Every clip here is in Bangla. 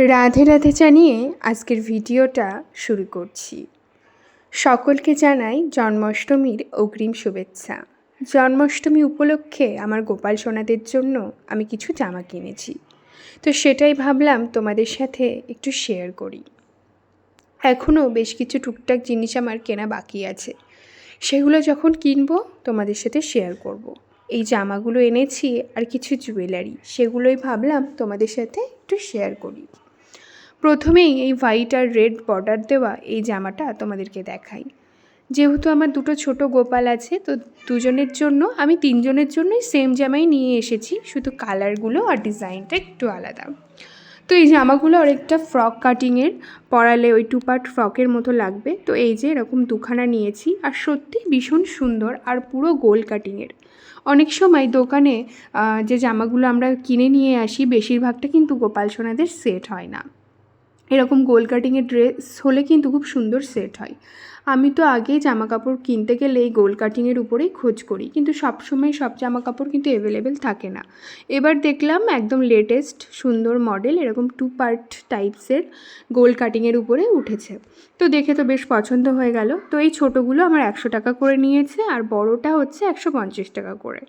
রাধে রাধে জানিয়ে আজকের ভিডিওটা শুরু করছি। সকলকে জানাই জন্মাষ্টমীর অগ্রিম শুভেচ্ছা। জন্মাষ্টমী উপলক্ষে আমার গোপাল সোনাদের জন্য আমি কিছু জামা কিনেছি, তো সেটাই ভাবলাম তোমাদের সাথে একটু শেয়ার করি। এখনও বেশ কিছু টুকটাক জিনিস আমার কেনা বাকি আছে, সেগুলো যখন কিনবো তোমাদের সাথে শেয়ার করব। এই জামাগুলো এনেছি আর কিছু জুয়েলারি, সেগুলোই ভাবলাম তোমাদের সাথে একটু শেয়ার করি। প্রথমেই এই হোয়াইট আর রেড বর্ডার দেওয়া এই জামাটা তোমাদেরকে দেখাই। যেহেতু আমার দুটো ছোট গোপাল আছে, তো দুজনের জন্য আমি তিনজনের জন্যই সেম জামাই নিয়ে এসেছি, শুধু কালারগুলো আর ডিজাইনটা একটু আলাদা। তো এই জামাগুলো অনেকটা ফ্রক কাটিংয়ের, পরালে ওই 2 পার্ট ফ্রকের মতো লাগবে। তো এই যে এরকম দুখানা নিয়েছি, আর সত্যি ভীষণ সুন্দর আর পুরো গোল কাটিংয়ের। অনেক সময় দোকানে যে জামাগুলো আমরা কিনে নিয়ে আসি বেশিরভাগটা কিন্তু গোপাল সোনাদের সেট হয় না। এরকম গোল কাটিংয়ের ড্রেস হলে কিন্তু খুব সুন্দর সেট হয়। আমি তো আগেই জামা কাপড় কিনতে গেলে এই গোল কাটিংয়ের উপরেই খোঁজ করি, কিন্তু সবসময় সব জামা কাপড় কিন্তু অ্যাভেলেবেল থাকে না। এবার দেখলাম একদম লেটেস্ট সুন্দর মডেল এরকম 2 পার্ট টাইপসের গোল কাটিংয়ের উপরে উঠেছে। তো দেখে তো বেশ পছন্দ হয়ে গেল। তো এই ছোটোগুলো আমার 100 টাকা করে নিয়েছে, আর বড়টা হচ্ছে 150 টাকা করে।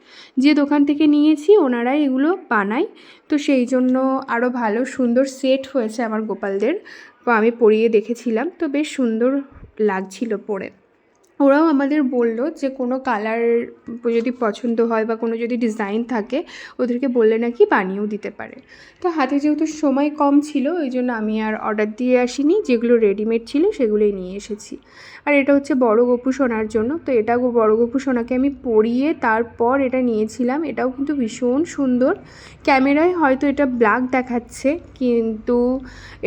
যে দোকান থেকে নিয়েছি ওনারাই এগুলো বানায়, তো সেই জন্য আরও ভালো সুন্দর সেট হয়েছে আমার গোপালদের। আমি পরিয়ে দেখেছিলাম, তো বেশ সুন্দর লাগছিল পরে। ওরাও আমাদের বলল যে কোনো কালার যদি পছন্দ হয় বা কোনো যদি ডিজাইন থাকে ওদেরকে বললে নাকি বানিয়েও দিতে পারে। তো হাতে যেহেতু সময় কম ছিল ওই জন্য আমি আর অর্ডার দিয়ে আসিনি, যেগুলো রেডিমেড ছিল সেগুলোই নিয়ে এসেছি। আর এটা হচ্ছে বড় গপু সোনার জন্য, তো এটা বড় গপু সোনাকে আমি পরিয়ে তারপর এটা নিয়েছিলাম। এটাও কিন্তু ভীষণ সুন্দর। ক্যামেরায় হয়তো এটা ব্ল্যাক দেখাচ্ছে, কিন্তু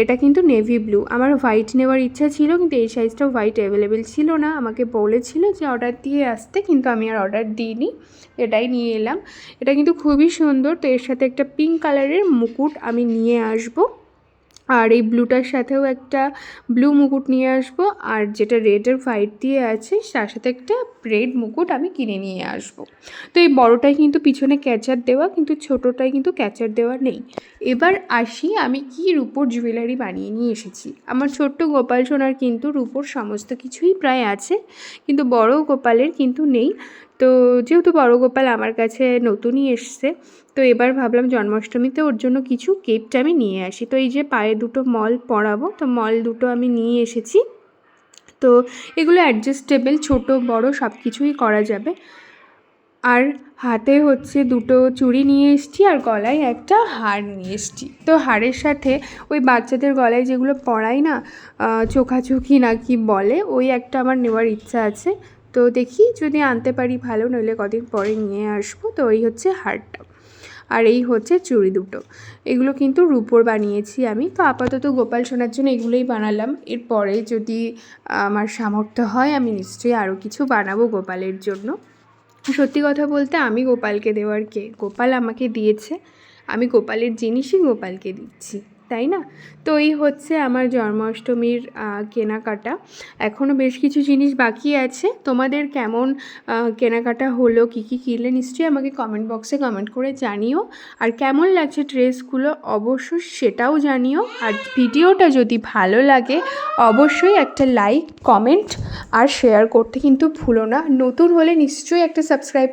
এটা কিন্তু নেভি ব্লু। আমার হোয়াইট নেওয়ার ইচ্ছা ছিল, কিন্তু এই সাইজটা হোয়াইট অ্যাভেলেবেল ছিল না। আমাকে বলেছিল যে অর্ডার দিয়ে আসতে, কিন্তু আমি আর অর্ডার দিইনি, এটাই নিয়ে এলাম। এটা কিন্তু খুবই সুন্দর। তো এর সাথে একটা পিঙ্ক কালারের মুকুট আমি নিয়ে আসবো, আর এই ব্লুটার সাথেও একটা ব্লু মুকুট নিয়ে আসবো, আর যেটা রেড আর হোয়াইট দিয়ে আছে তার সাথে একটা রেড মুকুট আমি কিনে নিয়ে আসবো। তো এই বড়টাই কিন্তু পিছনে ক্যাচার দেওয়া, কিন্তু ছোটোটাই কিন্তু ক্যাচার দেওয়া নেই। এবার আসি আমি কি রূপোর জুয়েলারি বানিয়ে নিয়ে এসেছি। আমার ছোট্ট গোপাল সোনার কিন্তু রূপোর সমস্ত কিছুই প্রায় আছে, কিন্তু বড় গোপালের কিন্তু নেই। তো যেহেতু বড় গোপাল আমার কাছে নতুনই এসছে, তো এবার ভাবলাম জন্মাষ্টমীতে ওর জন্য কিছু গিফট আমি নিয়ে আসি। তো এই যে পায়ে দুটো মল পরাবো, তো মল দুটো আমি নিয়ে এসেছি। তো এগুলো অ্যাডজাস্টেবল, ছোট বড় সব কিছুই করা যাবে। আর হাতে হচ্ছে দুটো চুড়ি নিয়ে এসেছি, আর গলায় একটা হার নিয়ে এসেছি। তো হারের সাথে ওই বাচ্চাদের গলায় যেগুলো পরায় না, চোখাচোখি না কি বলে, ওই একটা আমার নেওয়ার ইচ্ছা আছে। তো দেখি যদি আনতে পারি ভালো, নইলে কদিন পরে নিয়ে আসবো। তো এই হচ্ছে হারটা, আর এই হচ্ছে চুড়ি দুটো। এগুলো কিন্তু রূপোর বানিয়েছি আমি। তো আপাতত গোপাল সোনার জন্য এগুলোই বানালাম। এরপরে যদি আমার সামর্থ্য হয় আমি নিশ্চয়ই আরও কিছু বানাবো গোপালের জন্য। সত্যি কথা বলতে আমি গোপালকে দেওয়ার কে, গোপাল আমাকে দিয়েছে, আমি গোপালের জিনিসই গোপালকে দিচ্ছি, তাই না? তো এই হচ্ছে আমার জন্মাষ্টমীর কেনাকাটা। এখনও বেশ কিছু জিনিস বাকি আছে। তোমাদের কেমন কেনাকাটা হলো, কী কী কিনলে নিশ্চয়ই আমাকে কমেন্ট বক্সে কমেন্ট করে জানিও। আর কেমন লাগছে ড্রেসগুলো অবশ্যই সেটাও জানিও। আর ভিডিওটা যদি ভালো লাগে অবশ্যই একটা লাইক, কমেন্ট আর শেয়ার করতে কিন্তু ভুলো না। নতুন হলে নিশ্চয়ই একটা সাবস্ক্রাইব